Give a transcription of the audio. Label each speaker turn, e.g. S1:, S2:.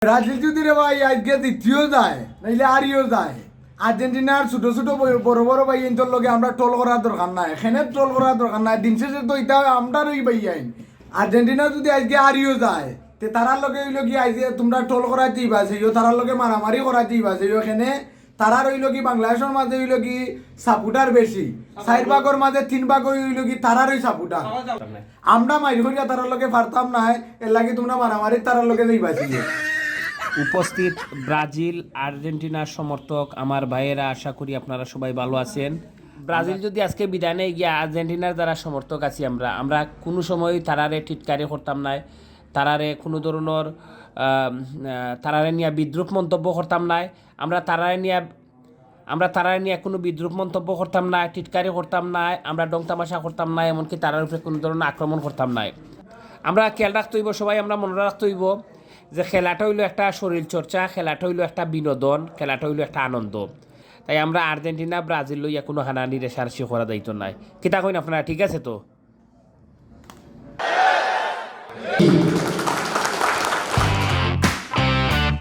S1: Brazil যদি রে ভাই আজকে দ্বিতীয় যায় নাইলে আরিও যায় আর্জেন্টিনার ছোট ছোট বড় বড় ভাই এনতর লগে আমরা টোল করার দরকার নাই এখানে টোল করার দরকার নাই দিন শেষে তো এটা আমরা রই ভাই আইন আর্জেন্টিনা যদি আজকে আরিও যায় তে তারার লগে হইল কি আজকে তোমরা টোল করার দিবা সেইও তারার লগে মারামারি করার দিবা সেইও এখানে তারা রইল কি বাংলাদেশের মাঝে হইল কি সাপোর্টার বেশি 4 ভাগের মাঝে 3 ভাগ হইল কি তারারই সাপোর্টার আমরা মাইর করিয়া তারার লগে পারতাম না এর লাগি তোমরা মারামারি তারার লগে দিবা
S2: উপস্থিত ব্রাজিল আর্জেন্টিনার সমর্থক আমার ভাইয়েরা, আশা করি আপনারা সবাই ভালো আছেন। ব্রাজিল যদি আজকে বিদায় নেই গিয়া আর্জেন্টিনার যারা সমর্থক আছি আমরা কোনো সময় তারারে টিটকারি করতাম নাই, তারারে কোনো ধরনের তারারে নিয়ে বিদ্রুপ মন্তব্য করতাম নাই, আমরা তারারে নিয়ে কোনো বিদ্রুপ মন্তব্য করতাম না, টিটকারি করতাম না, আমরা ডং তামাশা করতাম না, এমনকি তারার উপরে কোনো ধরনের আক্রমণ করতাম নাই। আমরা খেয়াল রাখতে হইব, সবাই আমরা মনে রাখতে হইব যে খেলাটা হইলো একটা শরীরচর্চা, খেলাটা হইলো একটা বিনোদন, খেলাটা হইলো একটা আনন্দ। তাই আমরা আর্জেন্টিনা ব্রাজিল লইয়া কোনো হানানি রেশারেশি করা দায়িত্ব নাই। কিতা কইন আপনারা, ঠিক আছে তো?